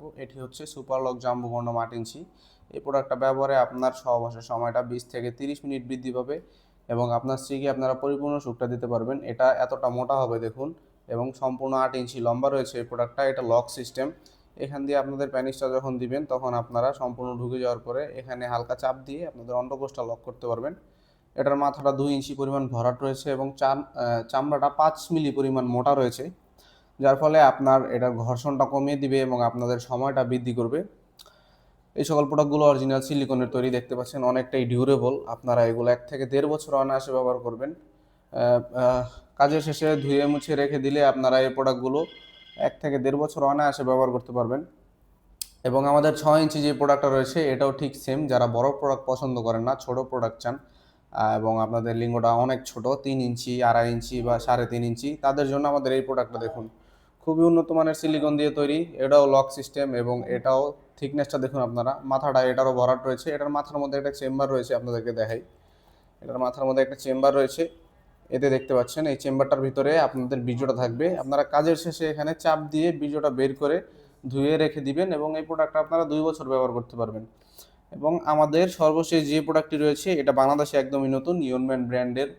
দেখাবো। এটি হচ্ছে সুপার লক জাম্বো কন্ডম 8 ইঞ্চি। এই প্রোডাক্টটা ব্যবহারে আপনার সহবাসের সময়টা 20 থেকে 30 মিনিট বৃদ্ধি পাবে এবং আপনার স্ত্রীকে আপনারা পরিপূর্ণ সুখটা দিতে পারবেন। এটা এতটা মোটা হবে দেখুন এবং সম্পূর্ণ 8 ইঞ্চি লম্বা রয়েছে এই প্রোডাক্টটা। এটা লক সিস্টেম। এখান দিয়ে আপনাদের প্যানিসটা যখন দিবেন তখন আপনারা সম্পূর্ণ ঢুকে যাওয়ার পরে এখানে হালকা চাপ দিয়ে আপনাদের অন্ডকোষটা লক করতে পারবেন। এটার মাথাটা 2 ইঞ্চি পরিমাণ ভরাট রয়েছে এবং চামড়াটা 5 মিলি পরিমাণ মোটা রয়েছে, যার ফলে আপনার এটার ঘর্ষণটা কমিয়ে দিবে এবং আপনাদের সময়টা বৃদ্ধি করবে। এই সকল প্রোডাক্টগুলো অরিজিনাল সিলিকনের তৈরি, দেখতে পাচ্ছেন অনেকটাই ডিউরেবল। আপনারা এগুলো 1 থেকে 1.5 বছর অনায়াসে ব্যবহার করবেন। কাজের শেষে ধুয়ে মুছে রেখে দিলে আপনারা এই প্রোডাক্টগুলো 1 থেকে 1.5 বছর অনায়াসে ব্যবহার করতে পারবেন। এবং আমাদের 6 ইঞ্চি যে প্রোডাক্টটা রয়েছে এটাও ঠিক সেম। যারা বড় প্রোডাক্ট পছন্দ করেন না, ছোট প্রোডাক্ট চান এবং আপনাদের লিঙ্গটা অনেক ছোট, 3 ইঞ্চি, 2.5 ইঞ্চি বা 3.5 ইঞ্চি, তাদের জন্য আমাদের এই প্রোডাক্টটা দেখুন। খুবই উন্নত মানের সিলিকন দিয়ে তৈরি। এটাও লক সিস্টেম এবং এটাও থিকনেসটা দেখুন আপনারা। মাথাটা এটারও ভরাট রয়েছে। এটার মাথার মধ্যে একটা চেম্বার রয়েছে, আপনাদেরকে দেখাই। এটার মাথার মধ্যে একটা চেম্বার রয়েছে, এতে দেখতে পাচ্ছেন। এই চেম্বারটার ভিতরে আপনাদের বীর্যটা থাকবে। আপনারা কাজের শেষে এখানে চাপ দিয়ে বীর্যটা বের করে ধুয়ে রেখে দিবেন এবং এই প্রোডাক্টটা আপনারা 2 বছর ব্যবহার করতে পারবেন। এবং আমাদের সর্বশেষ যে প্রোডাক্টটি রয়েছে এটা বাংলাদেশে একদমই নতুন, ইয়নম্যান ব্র্যান্ডের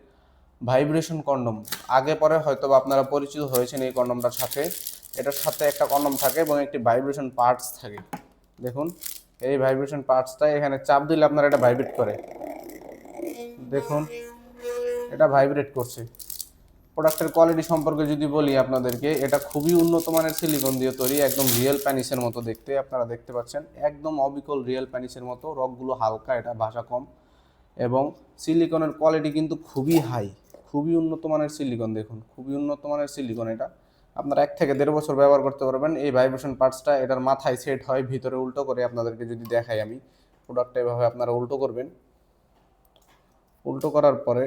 ভাইব্রেশন কন্ডম। আগে পরে হয়তো আপনারা পরিচিত হয়েছেন এই কন্ডমটার সাথে। এটার সাথে একটা কন্ডম থাকে এবং একটি ভাইব্রেশন পার্টস থাকে। দেখুন এই ভাইব্রেশন পার্টসটা এখানে চাপ দিলে আপনার এটা ভাইব্রেট করে। দেখুন এটা ভাইব্রেট করছে। প্রোডাক্টের কোয়ালিটি সম্পর্কে যদি বলি আপনাদেরকে, এটা খুবই উন্নত মানের সিলিকন দিয়ে তৈরি, একদম রিয়েল প্যানিসের মতো দেখতে। আপনারা দেখতে পাচ্ছেন একদম অবিকল রিয়েল প্যানিসের মতো। রকগুলো হালকা, এটা ভাষা কম এবং সিলিকনের কোয়ালিটি কিন্তু খুবই হাই, খুবই উন্নত মানের সিলিকন। দেখুন খুবই উন্নত মানের সিলিকন। এটা আপনারা 1 থেকে 1.5 বছর ব্যবহার করতে পারবেন। এই ভাইব্রেশন পার্টসটা এটার মাথায় সেট হয়, ভিতরে উল্টো করে আপনাদেরকে যদি দেখাই আমি প্রোডাক্টটা, এভাবে আপনারা উল্টো করবেন। উল্টো করার পরে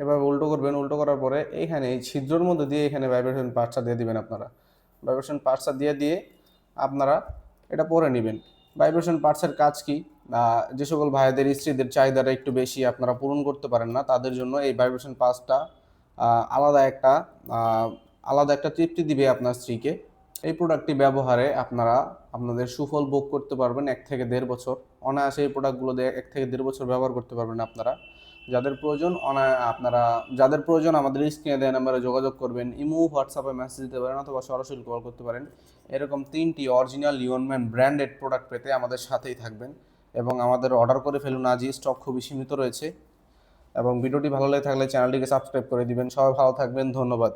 এভাবে উল্টো করবেন। উল্টো করার পরে এইখানে এই ছিদ্রের মধ্যে দিয়ে এখানে ভাইব্রেশন পার্টসটা দিয়ে দিবেন। আপনারা ভাইব্রেশন পার্টসটা দিয়ে আপনারা এটা পরে নেবেন। ভাইব্রেশন পার্টসের কাজ কি? যে সকল ভাইদের স্ত্রীদের চাহিদাটা একটু বেশি, আপনারা পূরণ করতে পারেন না, তাদের জন্য এই ভাইব্রেশন পার্টসটা আলাদা একটা আলাদা একটা তৃপ্তি দিবে আপনার স্ত্রীকে। এই প্রোডাক্টটি ব্যবহারে আপনারা আপনাদের সুফল ভোগ করতে পারবেন 1 থেকে 1.5 বছর অনায়াসে। এই প্রোডাক্টগুলো দিয়ে 1 থেকে 1.5 বছর ব্যবহার করতে পারবেন আপনারা। যাদের প্রয়োজন আমাদের স্ক্রিনে দেওয়া নাম্বারে যোগাযোগ করবেন। ইমো, হোয়াটসঅ্যাপে মেসেজ দিতে পারেন অথবা সরাসরি কল করতে পারেন। এরকম 3টি অরিজিনাল লিওনম্যান ব্র্যান্ডেড প্রোডাক্ট পেতে আমাদের সাথেই থাকবেন এবং আমাদের অর্ডার করে ফেলুন আজই। স্টক খুবই সীমিত রয়েছে এবং ভিডিওটি ভালো লেগে থাকলে চ্যানেলটিকে সাবস্ক্রাইব করে দিবেন। সবাই ভালো থাকবেন, ধন্যবাদ।